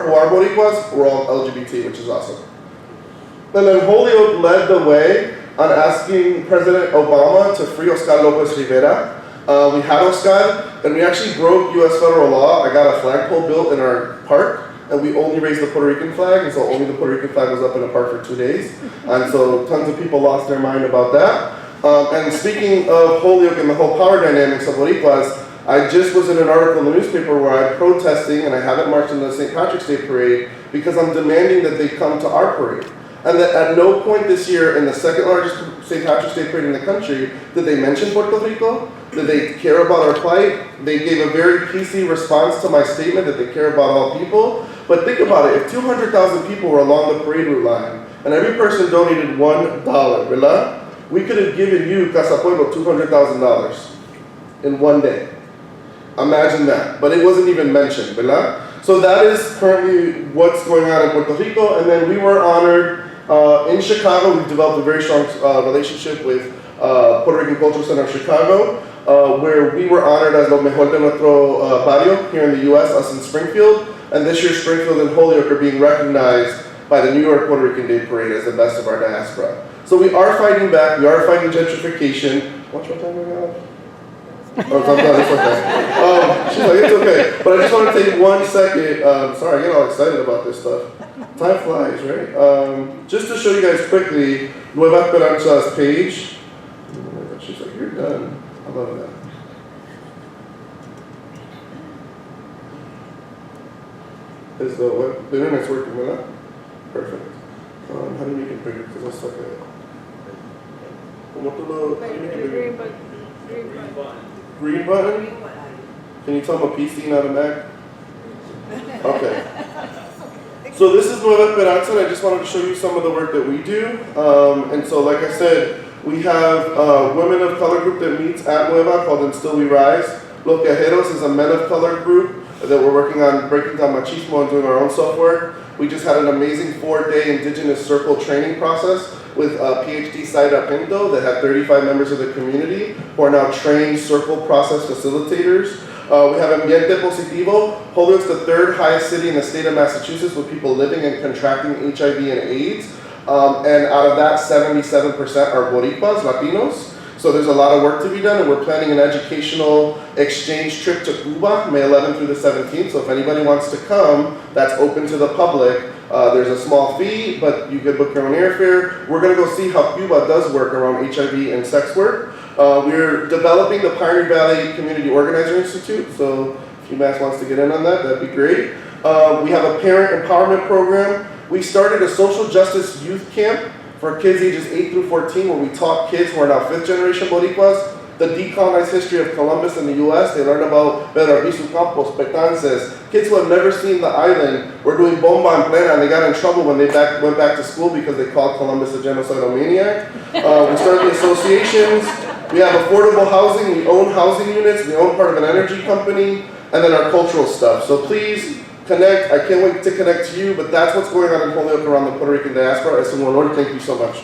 who are Boricuas, we're all LGBT, which is awesome. And then Holyoke led the way on asking President Obama to free Oscar Lopez Rivera. We had Oscar, and we actually broke US federal law. I got a flagpole built in our park, and we only raised the Puerto Rican flag, and so only the Puerto Rican flag was up in the park for 2 days. And so tons of people lost their mind about that. And speaking of Holyoke and the whole power dynamics of Boricuas, I just was in an article in the newspaper where I'm protesting, and I haven't marched in the St. Patrick's Day parade because I'm demanding that they come to our parade. And that at no point this year in the second largest St. Patrick's Day parade in the country did they mention Puerto Rico, did they care about our plight. They gave a very PC response to my statement that they care about all people. But think about it, if 200,000 people were along the parade route line and every person donated $1, ¿verdad? We could have given you, Casa Pueblo, $200,000 in one day. Imagine that, but it wasn't even mentioned, ¿verdad? So that is currently what's going on in Puerto Rico, and then we were honored in Chicago. We've developed a very strong relationship with Puerto Rican Cultural Center of Chicago, where we were honored as Lo Mejor de Nuestro Barrio here in the US, us in Springfield, and this year Springfield and Holyoke are being recognized by the New York Puerto Rican Day Parade as the best of our diaspora. So we are fighting back, we are fighting gentrification. What's my time going on? Oh, it's okay. She's like, it's okay. But I just want to take 1 second. Sorry, I get all excited about this stuff. Time flies, right? Just to show you guys quickly, Nueva Esperanza's page. She's like, you're done. I love that. Is the internet's working with that? Perfect. How do you make it bigger? Because I suck at it. How do you make it bigger? Green button? Can you tell them a PC, not a Mac? Okay. So this is Nueva Esperanza, and I just wanted to show you some of the work that we do. And so like I said, we have a women of color group that meets at Nueva called Instill We Rise. Los Viajeros is a men of color group that we're working on breaking down machismo and doing our own self-work. We just had an amazing 4-day indigenous circle training process with PhD Saida Pinto that had 35 members of the community who are now trained circle process facilitators. We have Ambiente Positivo. Holyoke's the 3rd highest city in the state of Massachusetts with people living and contracting HIV and AIDS. And out of that, 77% are Boricuas, Latinos. So there's a lot of work to be done, and we're planning an educational exchange trip to Cuba, May 11th through the 17th. So if anybody wants to come, that's open to the public. There's a small fee, but you could book your own airfare. We're gonna go see how Cuba does work around HIV and sex work. We're developing the Pioneer Valley Community Organizer Institute. So if UMass wants to get in on that, that'd be great. We have a parent empowerment program. We started a social justice youth camp for kids ages 8 through 14, where we taught kids who are now 5th generation Boricuas the decolonized history of Columbus in the US. They learned about Veracruz, Campos, Betances. Kids who have never seen the island were doing bomba en plena, and they got in trouble when they went back to school because they called Columbus a genocidal maniac. We started the associations. We have affordable housing. We own housing units. We own part of an energy company, and then our cultural stuff. So please connect. I can't wait to connect to you, but that's what's going on in Holyoke around the Puerto Rican diaspora. Es un honor. Thank you so much.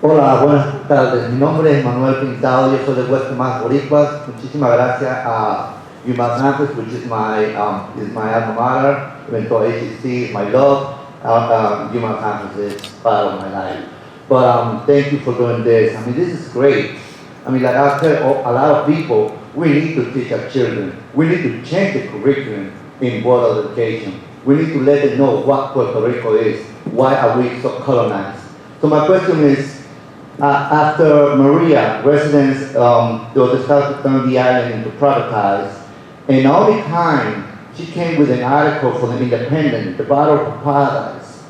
Hola, buenas tardes. Mi nombre es Manuel Pintado. Yo soy de West UMass Boricuas. Muchísimas gracias a UMass Campus, which is my alma mater. Even though ACC is my love, UMass Campus is part of my life. But thank you for doing this. I mean, this is great. I mean, like I tell a lot of people, we need to teach our children. We need to change the curriculum in world education. We need to let them know what Puerto Rico is. Why are we so colonized? So my question is, after Maria, residents they started to turn the island into privatized, and only time she came with an article for the Independent, the Battle of Paradise.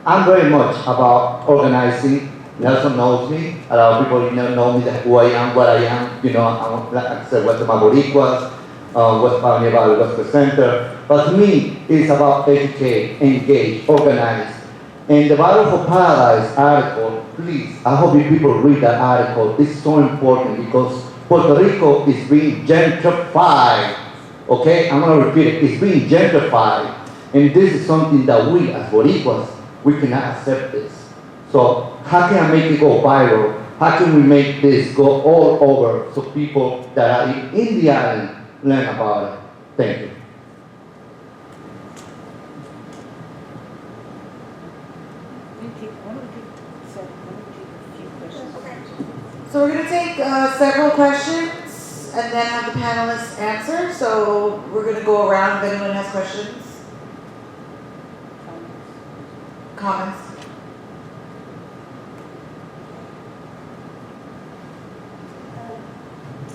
I'm very much about organizing. Nelson knows me. A lot of people know me, that who I am, what I am. You know, I'm, like I said, West of my Boricuas. West Valley Valley West Center. But to me, it's about educate, engage, organize. And the Battle for Paradise article, please, I hope you people read that article. It's so important because Puerto Rico is being gentrified. Okay, I'm gonna repeat it. It's being gentrified. And this is something that we as Boricuas, we cannot accept this. So how can I make it go viral? How can we make this go all over so people that are in the island learn about it? Thank you. So we're going to take several questions and then have the panelists answer. So we're going to go around if anyone has questions. Comments?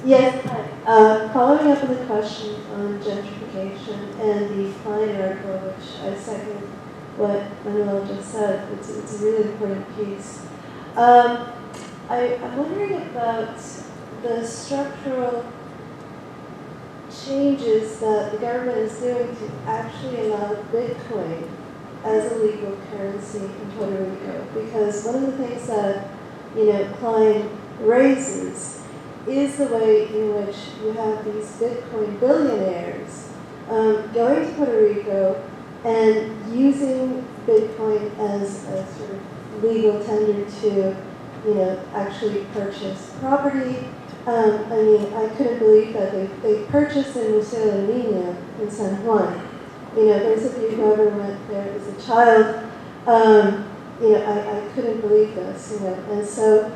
Yes, hi. Following up on the question on gentrification and the Klein article, which I second what Manuel just said, it's a really important piece. I'm wondering about the structural changes that the government is doing to actually allow Bitcoin as a legal currency in Puerto Rico. Because one of the things that, Klein raises is the way in which you have these Bitcoin billionaires going to Puerto Rico and using Bitcoin as a sort of legal tender to, actually purchase property. I couldn't believe that they purchased in Museo del Niño in San Juan. Those of you who ever went there as a child, I couldn't believe this, And so,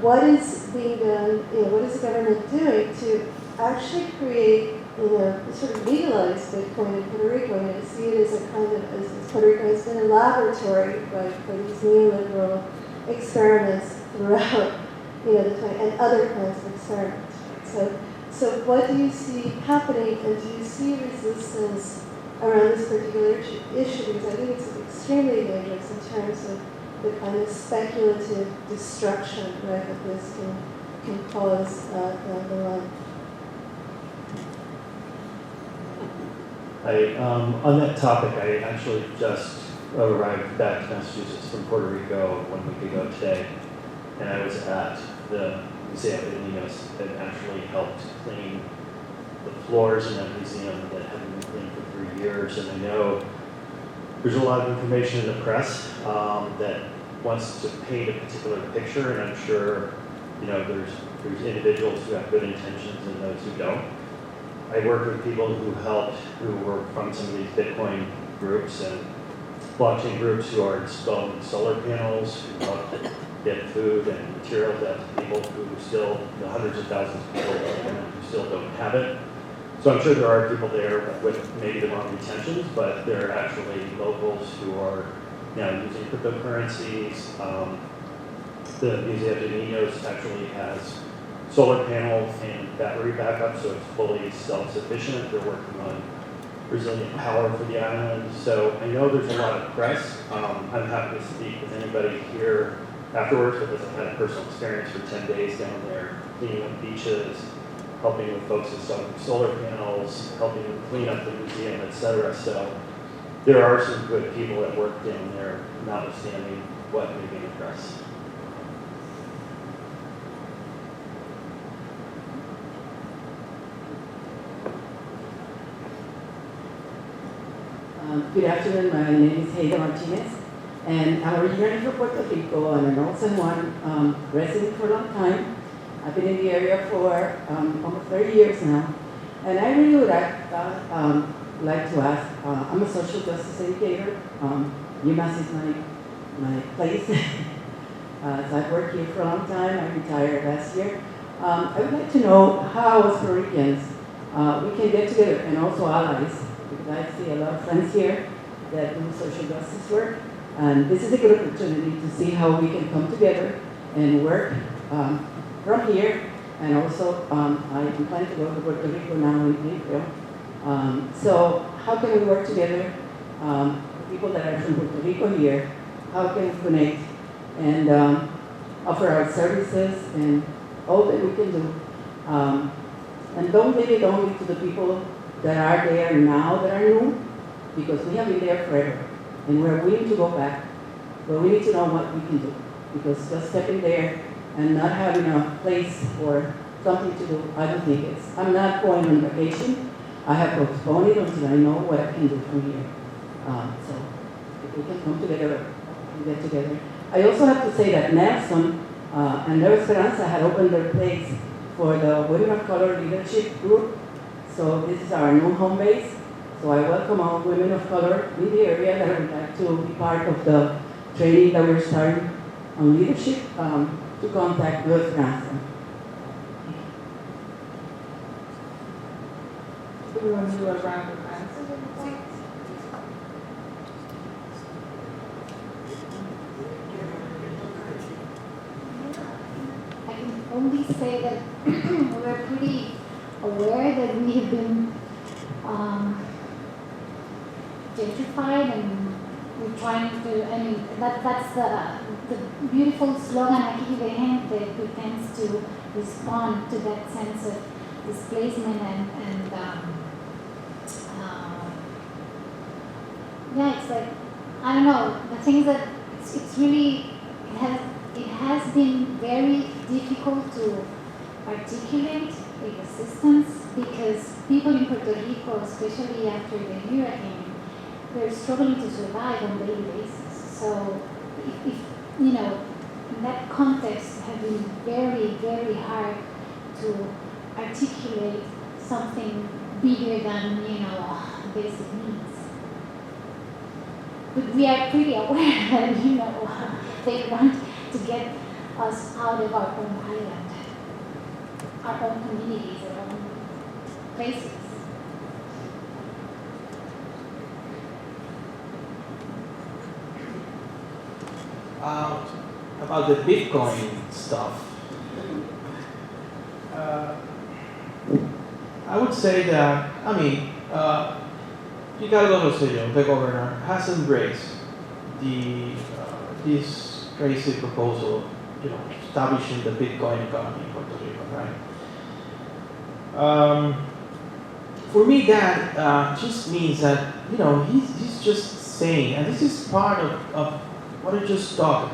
what is being done, what is the government doing to actually create, sort of legalize Bitcoin in Puerto Rico? See it as a kind of, as Puerto Rico has been a laboratory, right, for these neoliberal experiments throughout, the time, and other kinds of experiments. Right? So what do you see happening, and do you see resistance around this particular issue? Because I think it's extremely dangerous in terms of the kind of speculative destruction, right, that this can cause down the line. On that topic, I actually just arrived back to Massachusetts from Puerto Rico 1 week ago today, and I was at the Museo de Niños that actually helped clean the floors in that museum that haven't been cleaned for 3 years. And I know there's a lot of information in the press that wants to paint a particular picture, and I'm sure there's individuals who have good intentions and those who don't. I work with people who were from some of these Bitcoin groups and blockchain groups who are installing solar panels, who help get food and materials out to people who still, hundreds of thousands of people who still don't have it. So I'm sure there are people there with maybe the wrong intentions, but they're actually locals who are now using cryptocurrencies. The Museo de Niños actually has solar panels and battery backup, so it's fully self-sufficient. They're working on resilient power for the island. So I know there's a lot of press. I'm happy to speak with anybody here afterwards because I've had a personal experience for 10 days down there, cleaning up beaches, helping with folks with solar panels, helping them clean up the museum, etc. So there are some good people that work down there, notwithstanding what may be in the press. Good afternoon, my name is Heida Martinez, and I'm originally from Puerto Rico, and I'm also one resident for a long time. I've been in the area for almost 30 years now, and I really would like to ask, I'm a social justice educator. UMass is my place. So I've worked here for a long time. I retired last year. I would like to know how, as Puerto Ricans, we can get together, and also allies, because I see a lot of friends here that do social justice work, and this is a good opportunity to see how we can come together and work from here. And also, I'm planning to go to Puerto Rico now in April. So how can we work together, people that are from Puerto Rico here, how can we connect and offer our services and all that we can do And don't leave it only to the people that are there now that are new, because we have been there forever, and we're willing to go back, but we need to know what we can do, because just stepping there and not having a place or something to do, I don't think it's, I'm not going on vacation. I have postponed it until I know what I can do from here. So if we can come together and get together. I also have to say that Nelson and Nueva Esperanza had opened their place for the Women of Color Leadership Group. So this is our new home base. So I welcome all women of color in the area that would like to be part of the training that we're starting on leadership to contact Nueva Esperanza. Do we want to do a round of answers? I can only say that we're pretty aware that we have been gentrified, and we're trying to, I mean, that's the beautiful slogan, aquí viven gente, who tends to respond to that sense of displacement and yeah, it's like, I don't know, the things that it's really, it has been very difficult to articulate a resistance, because people in Puerto Rico, especially after the hurricane, they're struggling to survive on a daily basis. So if you know, in that context, have been very, very hard to articulate something bigger than, you know, basic needs. But we are pretty aware that, you know, they want to get us out of our own island, our own communities, our own places. About the Bitcoin stuff, I would say that, I mean, Ricardo Rosselló, the governor, has embraced this crazy proposal of, you know, establishing the Bitcoin economy in Puerto Rico, right? For me, that just means that, you know, he's just saying, and this is part of what I just talked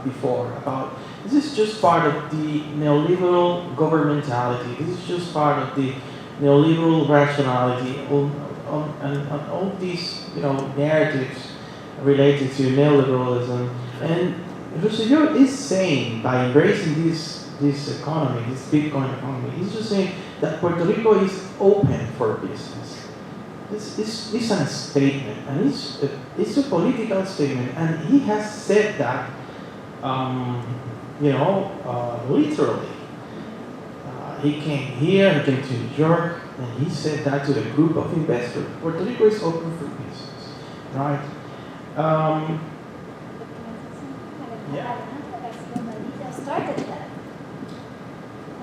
before about. This is just part of the neoliberal governmentality. This is just part of the neoliberal rationality, and all these, you know, narratives related to neoliberalism. And Rosselló is saying, by embracing this economy, this Bitcoin economy, he's just saying that Puerto Rico is open for business. It's a statement, and it's a political statement, and he has said that, you know, literally. He came here, he came to New York, and he said that to the group of investors. Puerto Rico is open for business, right? Yeah. Started that.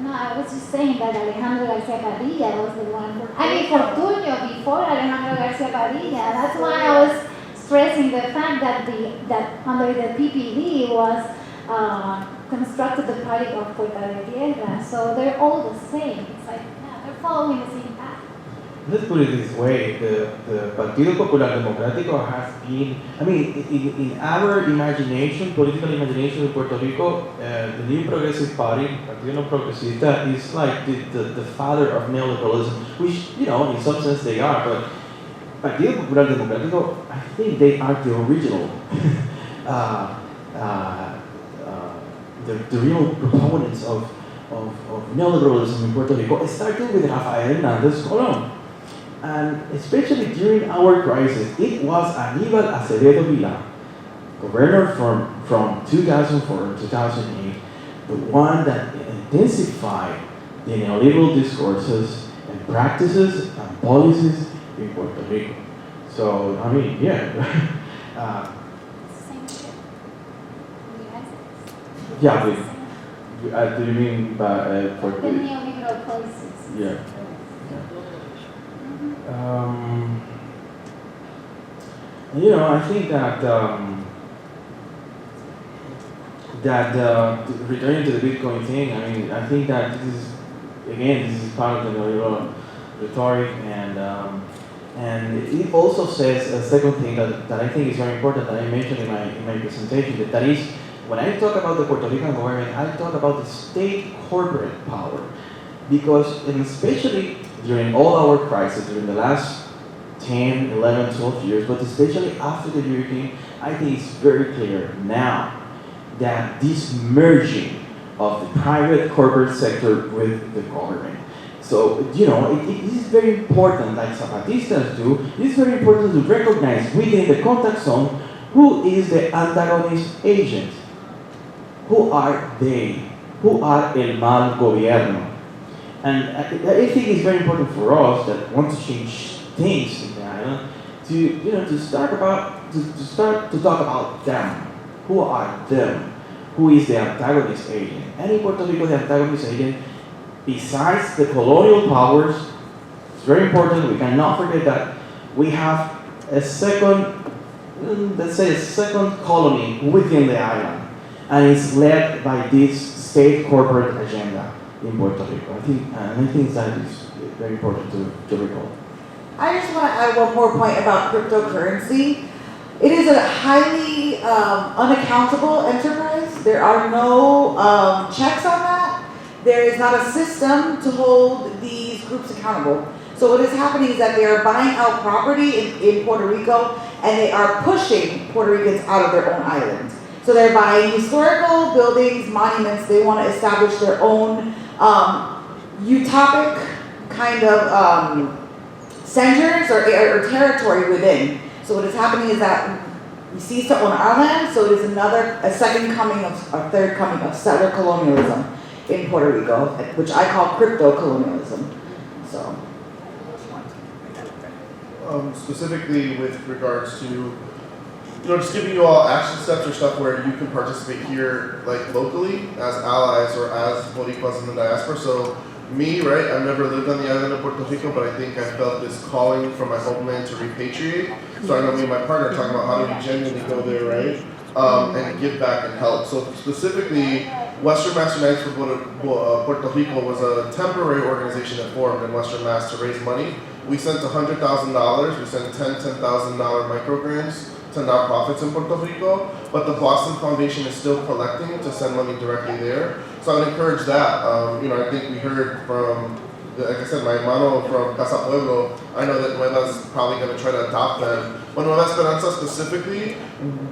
No, I was just saying that Alejandro Garcia Padilla was the one. I mean, Fortunio before Alejandro Garcia Padilla. That's why I was stressing the fact that under the PPD was constructed the Project of Puerta de Tierra. So they're all the same. It's like, yeah, they're following the same path. Let's put it this way, the Partido Popular Democrático has been, I mean, in our imagination, political imagination in Puerto Rico, the new Progressive Party, Partido No Progresista, is like the father of neoliberalism, which, you know, in some sense they are, but Partido Popular Democrático, I think they are the original, the real proponents of neoliberalism in Puerto Rico. It started with Rafael Hernández Colón. And especially during our crisis, it was Aníbal Acevedo Vilá, governor from 2004 to 2008, the one that intensified the neoliberal discourses and practices and policies in Puerto Rico. So, I mean, yeah. It's the same shit. Yeah, do you mean by Puerto The Rico? neoliberal policies. Yeah. You know, I think that returning to the Bitcoin thing, I mean, I think that this is again, this is part of the neoliberal rhetoric, and it also says a second thing that I think is very important that I mentioned in my presentation, that is, when I talk about the Puerto Rican government, I talk about the state corporate power. Because, and especially during all our crises, during the last 10, 11, 12 years, but especially after the hurricane, I think it's very clear now that this merging of the private corporate sector with the government. So, it is very important, like Zapatistas do, it is very important to recognize within the contact zone who is the antagonist agent. Who are they? Who are el mal gobierno? And I think it's very important for us that want to change things in the island to start to talk about them. Who are them? Who is the antagonist agent? And in Puerto Rico, the antagonist agent, besides the colonial powers, it's very important, we cannot forget that we have a second colony within the island. And it's led by this state corporate agenda in Puerto Rico. I think that is very important to recall. I just want to add one more point about cryptocurrency. It is a highly unaccountable enterprise. There are no checks on that. There is not a system to hold these groups accountable. So what is happening is that they are buying out property in Puerto Rico, and they are pushing Puerto Ricans out of their own island. So they're buying historical buildings, monuments. They want to establish their own utopic kind of centers or territory within. So what is happening is that we cease to own our land, so it is a third coming of settler colonialism in Puerto Rico, which I call crypto colonialism. So. Specifically with regards to, just giving you all action steps or stuff where you can participate here, like locally, as allies or as Boricuas in the diaspora. So me, right, I've never lived on the island of Puerto Rico, but I think I felt this calling from my homeland to repatriate. So I know me and my partner are talking about how do we genuinely go there, right, and give back and help. So specifically, Western Mass United for Puerto Rico was a temporary organization that formed in Western Mass to raise money. We sent $100,000, we sent $10,000 micro grants to nonprofits in Puerto Rico, but the Boston Foundation is still collecting to send money directly there. So I would encourage that. I think we heard from, like I said, my hermano from Casa, Pueblo. I know that Nueva's probably going to try to adopt them. But Nueva Esperanza specifically,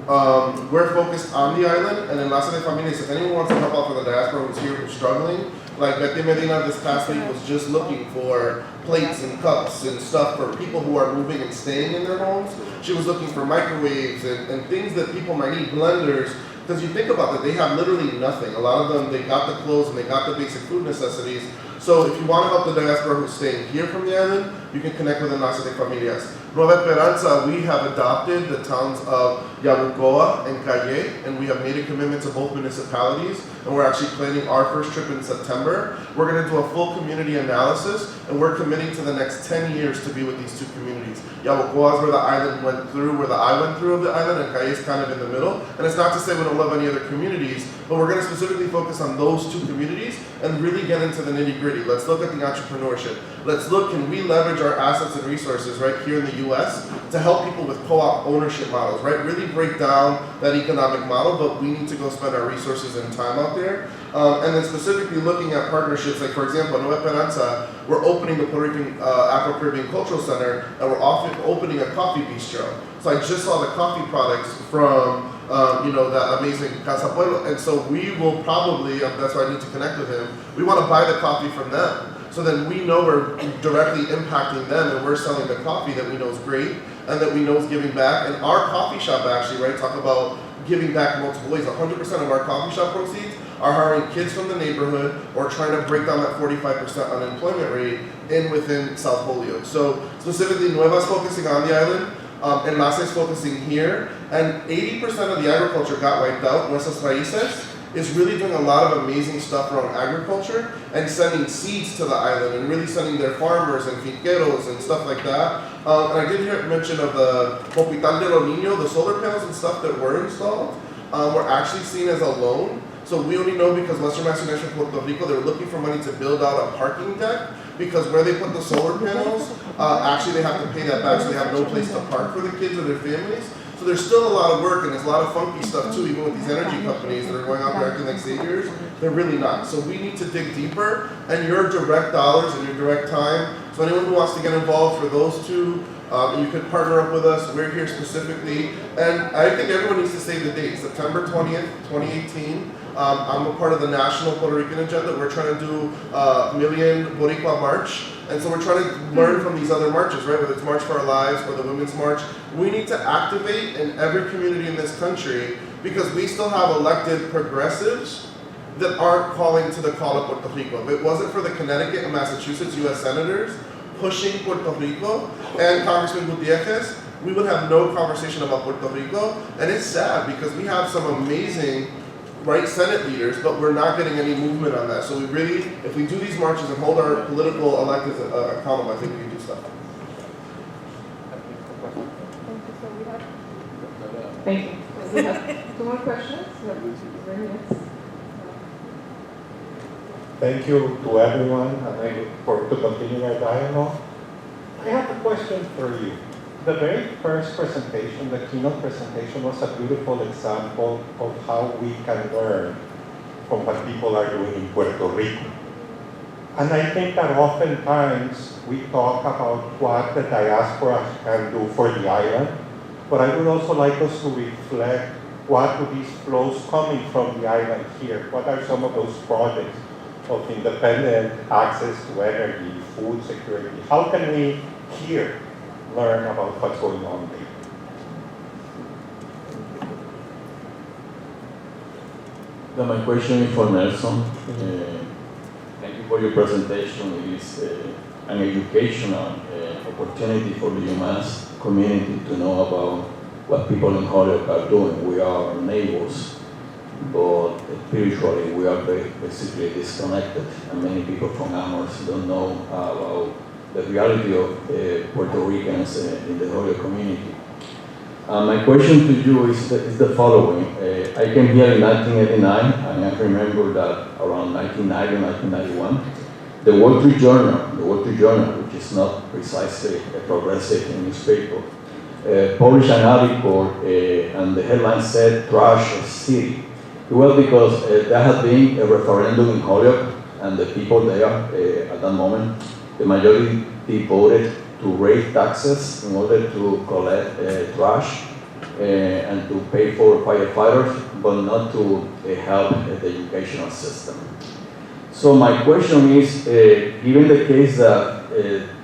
we're focused on the island, and in Enlace de Familias, if anyone wants to help out for the diaspora who's here who's struggling, like Betty Medina this past week was just looking for plates and cups and stuff for people who are moving and staying in their homes. She was looking for microwaves and things that people might need, blenders. Because you think about it, they have literally nothing. A lot of them, they got the clothes and they got the basic food necessities. So if you want to help the diaspora who's staying here from the island, you can connect with Enlace de Familias. Nueva Esperanza, we have adopted the towns of Yabucoa and Calle, and we have made a commitment to both municipalities, and we're actually planning our first trip in September. We're going to do a full community analysis, and we're committing to the next 10 years to be with these two communities. Yabucoa is where the island went through, where the I went through of the island, and Calle is kind of in the middle. And it's not to say we don't love any other communities, but we're going to specifically focus on those two communities and really get into the nitty-gritty. Let's look at the entrepreneurship. Let's look, can we leverage our assets and resources right here in the U.S. to help people with co-op ownership models, right? Really break down that economic model, but we need to go spend our resources and time out there. And then specifically looking at partnerships, like for example, Nueva Esperanza, we're opening the Puerto Rican Afro-Caribbean Cultural Center, and we're opening a coffee bistro. So I just saw the coffee products from that amazing Casa Pueblo, and so we will probably, that's why I need to connect with him, we want to buy the coffee from them. So then we know we're directly impacting them, and we're selling the coffee that we know is great, and that we know is giving back. And our coffee shop actually, right, talk about giving back multiple ways. 100% of our coffee shop proceeds are hiring kids from the neighborhood or trying to break down that 45% unemployment rate within South Holyoke. So specifically, Nueva's focusing on the island, Enlace is focusing here, and 80% of the agriculture got wiped out. Nuestras Raíces is really doing a lot of amazing stuff around agriculture and sending seeds to the island and really sending their farmers and finqueros and stuff like that. And I did hear mention of the Hospital de los Niños, the solar panels and stuff that were installed were actually seen as a loan So we only know because Western Mass National Puerto Rico, they were looking for money to build out a parking deck, because where they put the solar panels, actually they have to pay that back, so they have no place to park for the kids or their families. So there's still a lot of work, and there's a lot of funky stuff too, even with these energy companies that are going out there acting like saviors. They're really not. So we need to dig deeper, and your direct dollars and your direct time. So anyone who wants to get involved for those two, you could partner up with us. We're here specifically, and I think everyone needs to save the date, September 20th, 2018. I'm a part of the National Puerto Rican Agenda. We're trying to do Million Boricua March. And so we're trying to learn from these other marches, right? Whether it's March for Our Lives or the Women's March. We need to activate in every community in this country, because we still have elected progressives that aren't calling to the call of Puerto Rico. If it wasn't for the Connecticut and Massachusetts U.S. senators pushing Puerto Rico and Congressman Gutierrez, we would have no conversation about Puerto Rico. And it's sad because we have some amazing Senate leaders, but we're not getting any movement on that. So we really, if we do these marches and hold our political electeds accountable, I think we can do stuff. Thank you. We have two more questions. Thank you to everyone, and I look forward to continuing our dialogue. I have a question for you. The very first presentation, the keynote presentation, was a beautiful example of how we can learn from what people are doing in Puerto Rico. And I think that oftentimes we talk about what the diaspora can do for the island, but I would also like us to reflect what do these flows coming from the island here? What are some of those projects of independent access to energy, food security? How can we here learn about what's going on there? My question is for Nelson. Thank you for your presentation. It is an educational opportunity for the UMass community to know about what people in Holyoke are doing. We are neighbors, but spiritually we are basically disconnected, and many people from Amherst don't know about the reality of Puerto Ricans in the Holyoke community. My question to you is the following. I came here in 1989, and I remember that around 1990, 1991, the Wall Street Journal, which is not precisely a progressive newspaper, published an article, and the headline said, "Trash City." Well, because there had been a referendum in Holyoke, and the people there at that moment, the majority voted to raise taxes in order to collect trash and to pay for firefighters, but not to help the educational system. So my question is, given the case that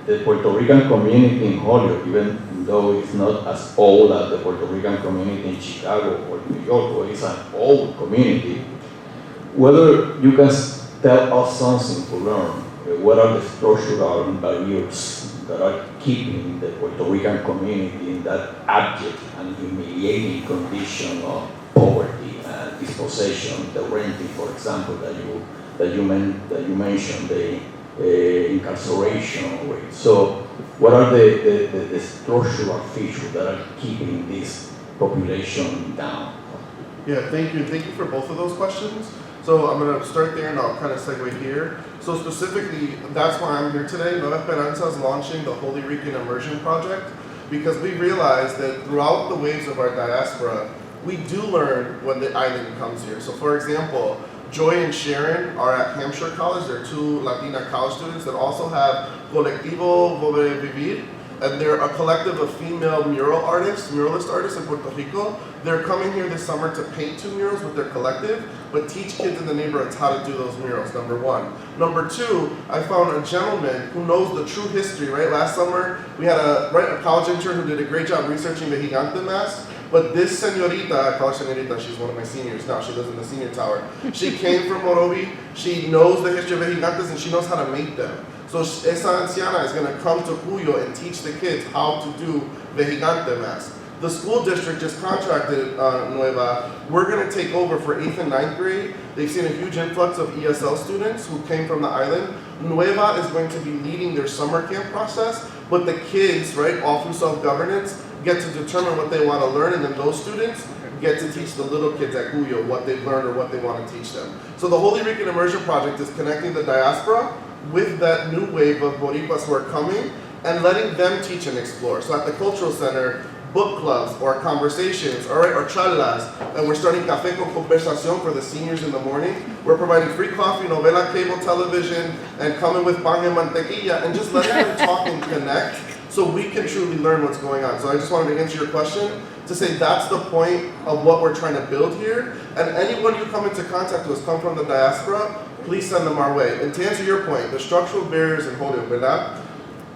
the Puerto Rican community in Holyoke, even though it's not as old as the Puerto Rican community in Chicago or New York, or it's an old community, whether you can tell us something to learn. What are the structural barriers that are keeping the Puerto Rican community in that abject and humiliating condition of poverty and dispossession, the renting, for example, that you mentioned, the incarceration rate. So, what are the structural features that are keeping this population down? Yeah, thank you. Thank you for both of those questions. So I'm going to start there and I'll kind of segue here. So specifically, that's why I'm here today. Nueva Esperanza is launching the Holy Rican Immersion Project, because we realize that throughout the waves of our diaspora, we do learn when the island comes here. So for example, Joy and Sharon are at Hampshire College. They're two Latina college students that also have Colectivo Volver Vivir, and they're a collective of female muralist artists in Puerto Rico. They're coming here this summer to paint 2 murals with their collective, but teach kids in the neighborhoods how to do those murals, number one. Number two, I found a gentleman who knows the true history, right? Last summer, we had a college intern who did a great job researching the Gigante mask, but this señorita, I call her señorita, she's one of my seniors now, she lives in the senior tower. She came from Morovi, she knows the history of the Gigantes, and she knows how to make them. So esa anciana is going to come to Cuyo and teach the kids how to do the Gigante mask. The school district just contracted Nueva. We're going to take over for 8th and 9th grade. They've seen a huge influx of ESL students who came from the island. Nueva is going to be leading their summer camp process, but the kids, right, all through self-governance, get to determine what they want to learn, and then those students get to teach the little kids at Cuyo what they've learned or what they want to teach them. So the Holy Rican Immersion Project is connecting the diaspora with that new wave of Boricuas who are coming and letting them teach and explore. So at the Cultural Center, book clubs or conversations, all right, or charlas, and we're starting Café con Conversación for the seniors in the morning. We're providing free coffee, novela, cable television, and coming with pan and mantequilla, and just letting them talk and connect so we can truly learn what's going on. So I just wanted to answer your question to say that's the point of what we're trying to build here. And anyone you come into contact with come from the diaspora, please send them our way. And to answer your point, the structural barriers in Holyoke, ¿verdad?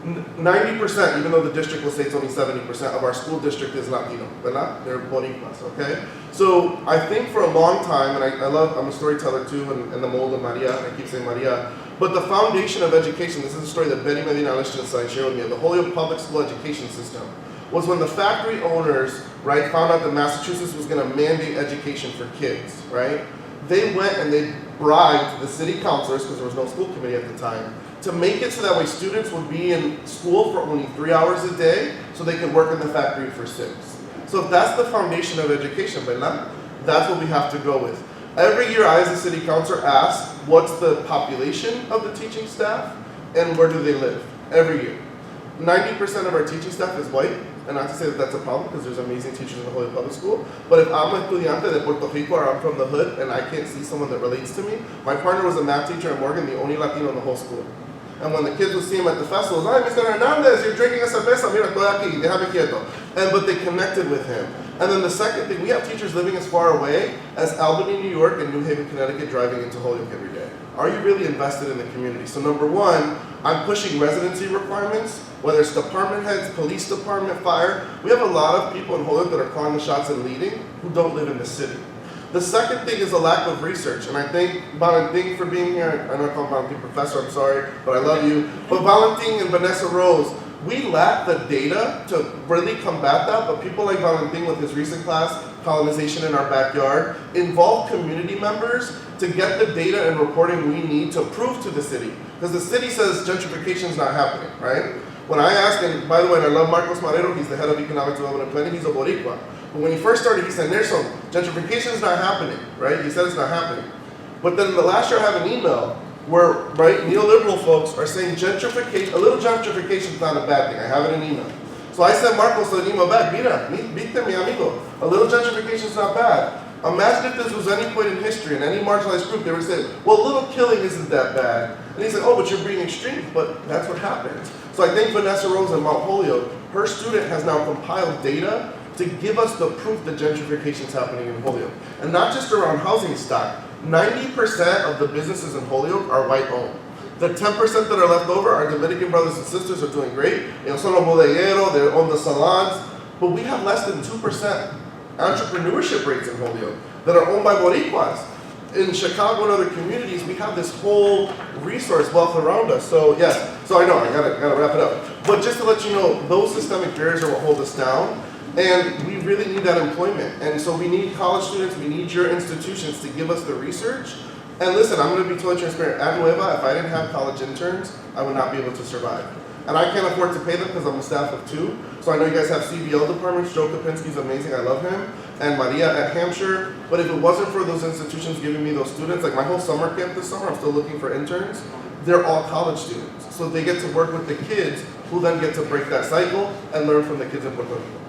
90%, even though the district will say it's only 70% of our school district is Latino, ¿verdad? They're Boricuas, okay? So I think for a long time, and I'm a storyteller too, and the mold of Maria, I keep saying Maria, but the foundation of education, this is a story that Betty Medina Lisazuain shared with me, the Holyoke public school education system, was when the factory owners, right, found out that Massachusetts was gonna mandate education for kids, right? They went and they bribed the city councilors, because there was no school committee at the time, to make it so that way students would be in school for only 3 hours a day so they could work in the factory for 6. So if that's the foundation of education, ¿verdad? That's what we have to go with. Every year I as a city councilor ask, what's the population of the teaching staff and where do they live? Every year. 90% of our teaching staff is white, and not to say that that's a problem because there's amazing teachers in the Holyoke Public School, but if I'm a estudiante de Puerto Rico or I'm from the hood and I can't see someone that relates to me, my partner was a math teacher at Morgan, the only Latino in the whole school. And when the kids would see him at the festivals, "Ay, Mr. Hernandez, you're drinking a cerveza, mira, estoy aquí, déjame quieto." But they connected with him. And then the second thing, we have teachers living as far away as Albany, New York, and New Haven, Connecticut, driving into Holyoke every day. Are you really invested in the community? So number one, I'm pushing residency requirements, whether it's department heads, police department, fire. We have a lot of people in Holyoke that are calling the shots and leading who don't live in the city. The second thing is a lack of research, and I thank Valentin for being here. I know I call Valentin Professor, I'm sorry, but I love you. But Valentin and Vanessa Rose, we lack the data to really combat that, but people like Valentin with his recent class, Colonization in Our Backyard, involve community members to get the data and reporting we need to prove to the city. Because the city says gentrification is not happening, right? When I asked, and by the way, I love Marcos Marrero, he's the head of economic development and planning, he's a Boricua. But when he first started, he said, Nelson, gentrification is not happening, right? He said it's not happening. But then the last year I have an email where, right, neoliberal folks are saying gentrification, a little gentrification is not a bad thing. I have it in email. So I sent Marcos an email back, mira, viste mi amigo, a little gentrification is not bad. Imagine if this was any point in history in any marginalized group, they would say, well, little killing isn't that bad. And he said, oh, but you're being extreme, but that's what happens. So I think Vanessa Rose in Mount Holyoke, her student has now compiled data to give us the proof that gentrification is happening in Holyoke. And not just around housing stock, 90% of the businesses in Holyoke are white owned. The 10% that are left over, our Dominican brothers and sisters are doing great. Son los bodegueros, they own the salons, but we have less than 2% entrepreneurship rates in Holyoke that are owned by Boricuas. In Chicago and other communities, we have this whole resource wealth around us. So yes, so I know, I gotta wrap it up. But just to let you know, those systemic barriers are what hold us down. And we really need that employment. And so we need college students, we need your institutions to give us the research. And listen, I'm gonna be totally transparent. At Nueva, if I didn't have college interns, I would not be able to survive. And I can't afford to pay them because I'm a staff of 2. So I know you guys have CBL departments. Joe Kopinski's amazing, I love him. And Maria at Hampshire. But if it wasn't for those institutions giving me those students, like my whole summer camp this summer, I'm still looking for interns. They're all college students. So they get to work with the kids who then get to break that cycle and learn from the kids in Puerto Rico.